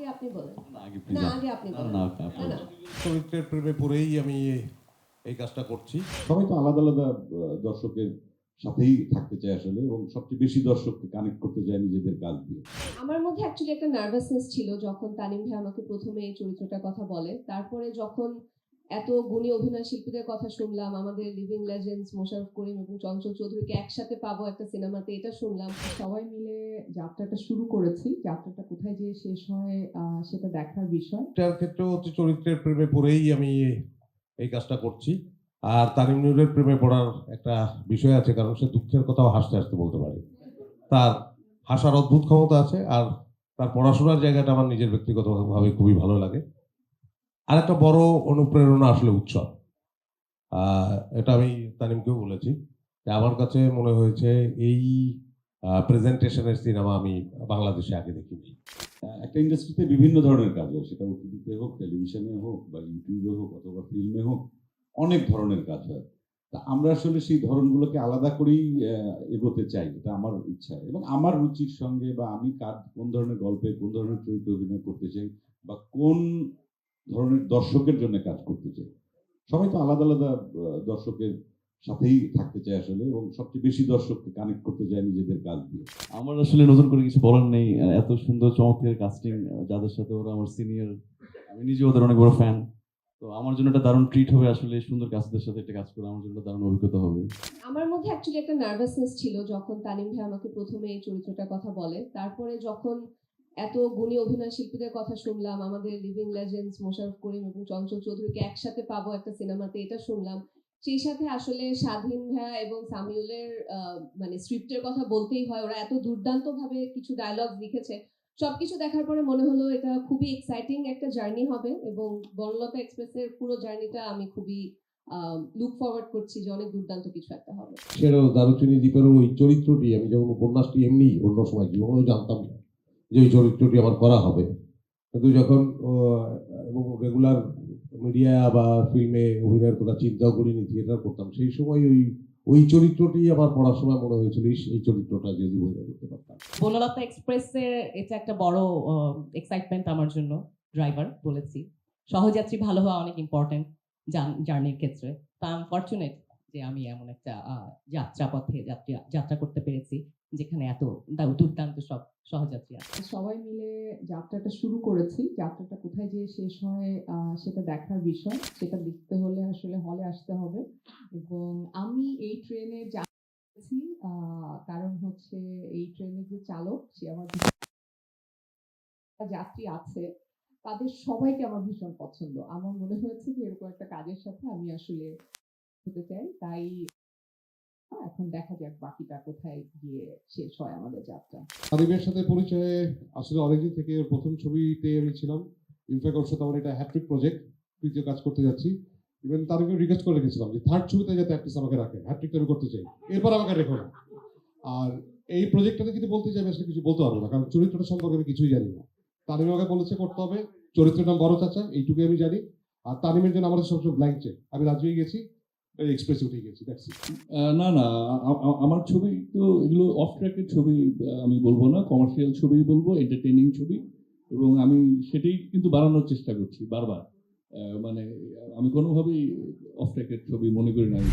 আগে আপনি বলেন। না, আগে না please আগে আপনি না, বলেন। না, না, না। চরিত্রের প্রেমে পড়েই আমি এই কাজটা করছি। সবাই তো আলাদা আলাদা দর্শকের সাথেই থাকতে চায় আসলে, এবং সবচেয়ে বেশি দর্শককে কানেক্ট করতে চায় নিজেদের কাজ দিয়ে। আমার মধ্যে অ্যাকচুয়ালি একটা নার্ভাসনেস ছিল যখন তানিম ভাই আমাকে প্রথমে এই চরিত্রটার কথা বলে। তারপরে যখন এত গুণী অভিনয় শিল্পীদের কথা শুনলাম, আমাদের লিভিং লেজেন্ডস মোশাররফ করিম এবং চঞ্চল চৌধুরীকে একসাথে পাবো একটা সিনেমাতে, এটা শুনলাম। সবাই মিলে যাত্রাটা শুরু করেছি। যাত্রাটা কোথায় যেয়ে শেষ হয় সেটা দেখার বিষয়। এটার ক্ষেত্রেও হচ্ছে চরিত্রের প্রেমে পড়েই আমি এই কাজটা করছি। আর তানিম নূরের প্রেমে পড়ার একটা বিষয় আছে, কারণ সে দুঃখের কথাও হাসতে হাসতে বলতে পারে। তার হাসার অদ্ভুত ক্ষমতা আছে, আর তার পড়াশোনার জায়গাটা আমার নিজের ব্যক্তিগতভাবে খুবই ভালো লাগে। আর একটা বড় অনুপ্রেরণা আসলে উৎসব। এটা আমি তানিমকেও বলেছি যে আমার কাছে মনে হয়েছে এই প্রেজেন্টেশনের সিনেমা আমি বাংলাদেশে আগে দেখিনি। একটা ইন্ডাস্ট্রিতে বিভিন্ন ধরনের কাজ হয়, সেটা ওটিটিতে হোক, টেলিভিশনে হোক, বা ইউটিউবে হোক, অথবা ফিল্মে হোক, অনেক ধরনের কাজ হয়। তা আমরা আসলে সেই ধরনগুলোকে আলাদা করেই এগোতে চাই, এটা আমার ইচ্ছা এবং আমার রুচির সঙ্গে, বা আমি কোন ধরনের গল্পে কোন ধরনের চরিত্রে অভিনয় করতে চাই, বা কোন ধরনের দর্শকের জন্য কাজ করতে চাই। সবাই তো আলাদা আলাদা দর্শকের সাথেই থাকতে চায় আসলে, এবং সবচেয়ে বেশি দর্শককে কানেক্ট করতে চায় নিজেদের কাজ দিয়ে। আমার আসলে নতুন করে কিছু বলার নেই। এত সুন্দর চমৎকার কাস্টিং, যাদের সাথে ওরা আমার সিনিয়র, আমি নিজে ওদের অনেক বড় ফ্যান। তো আমার জন্য একটা দারুণ ট্রিট হবে আসলে সুন্দর কাস্টদের সাথে একটা কাজ করে, আমার জন্য দারুণ অভিজ্ঞতা হবে। আমার মধ্যে অ্যাকচুয়ালি একটা নার্ভাসনেস ছিল যখন তানিম ভাই আমাকে প্রথমে এই চরিত্রটার কথা বলে। তারপরে যখন এত গুণী অভিনয় শিল্পীদের কথা শুনলাম, আমাদের লিভিং লেজেন্ডস মোশাররফ করিম এবং চঞ্চল চৌধুরীকে একসাথে পাবো একটা সিনেমাতে, এটা শুনলাম। সেই সাথে আসলে স্বাধীন ভাইয়া এবং সামিউলের মানে স্ক্রিপ্টের কথা বলতেই হয়, ওরা এত দুর্দান্ত ভাবে কিছু ডায়লগ লিখেছে। সবকিছু দেখার পরে মনে হলো এটা খুবই এক্সাইটিং একটা জার্নি হবে, এবং বনলতা এক্সপ্রেসের পুরো জার্নিটা আমি খুবই লুক ফরওয়ার্ড করছি যে অনেক দুর্দান্ত কিছু একটা হবে। সেটাও দারুচিনি দ্বীপের ওই চরিত্রটি আমি যখন উপন্যাসটি এমনি অন্য সময় জীবনেও জানতাম না যে ওই চরিত্রটি আমার করা হবে, কিন্তু যখন এবং রেগুলার মিডিয়া বা ফিল্মে অভিনয়ের কথা চিন্তাও করিনি, থিয়েটার করতাম, সেই সময় ওই চরিত্রটি আমার পড়ার সময় মনে হয়েছিল এই চরিত্রটা যদি অভিনয় করতে পারতাম। বনলতা এক্সপ্রেসের এটা একটা বড় এক্সাইটমেন্ট আমার জন্য। ড্রাইভার বলেছি, সহযাত্রী ভালো হওয়া অনেক ইম্পর্টেন্ট জার্নির ক্ষেত্রে। তা আই এম ফরচুনেট যে আমি এমন একটা যাত্রাপথে যাত্রা করতে পেরেছি যেখানে এত দুর্দান্ত সব সহযাত্রী আছে। সবাই মিলে যাত্রাটা শুরু করেছি। যাত্রাটা কোথায় যেয়ে শেষ হয় সেটা দেখার বিষয়। সেটা দেখতে হলে আসলে হলে আসতে হবে। এবং আমি এই ট্রেনে যাচ্ছি কারণ হচ্ছে এই ট্রেনের যে চালক, সে আমার যাত্রী আছে, তাদের সবাইকে আমার ভীষণ পছন্দ। আমার মনে হয়েছে যে এরকম একটা কাজের সাথে আমি আসলে হতে চাই। তাই এখন দেখা যাক বাকিটা কোথায় গিয়ে শেষ হয় আমাদের যাত্রা। তানিমের সাথে পরিচয়ে আসলে অনেকদিন থেকে ওর প্রথম ছবিতে আমি ছিলাম। ইনফ্যাক্ট ওর সাথে আমার এটা হ্যাট্রিক প্রজেক্ট, তৃতীয় কাজ করতে যাচ্ছি। ইভেন তানিমকে রিকোয়েস্ট করে রেখেছিলাম যে থার্ড ছবিতে যাতে অ্যাটলিস্ট আমাকে রাখে, হ্যাট্রিকটা আমি করতে চাই, এরপর আমাকে রেখো না। আর এই প্রজেক্টটাতে যদি বলতে চাই আসলে কিছু বলতে পারবো না, কারণ চরিত্রটা সম্পর্কে আমি কিছুই জানি না। তানিম আমাকে বলেছে করতে হবে, চরিত্রের নাম বড় চাচা, এইটুকুই আমি জানি। আর তানিমের জন্য আমাদের সবসময় ব্ল্যাঙ্ক চেক, আমি রাজি হয়ে গেছি, এক্সপ্রেস উঠে গেছি। না না, আমার ছবি তো এগুলো অফ ট্র্যাকের ছবি, আমি বলবো না, কমার্শিয়াল ছবি বলবো, এন্টারটেইনিং ছবি, এবং আমি সেটাই কিন্তু বানানোর চেষ্টা করছি বারবার। মানে আমি কোনোভাবেই অফ ট্র্যাকের ছবি মনে করি না আমি।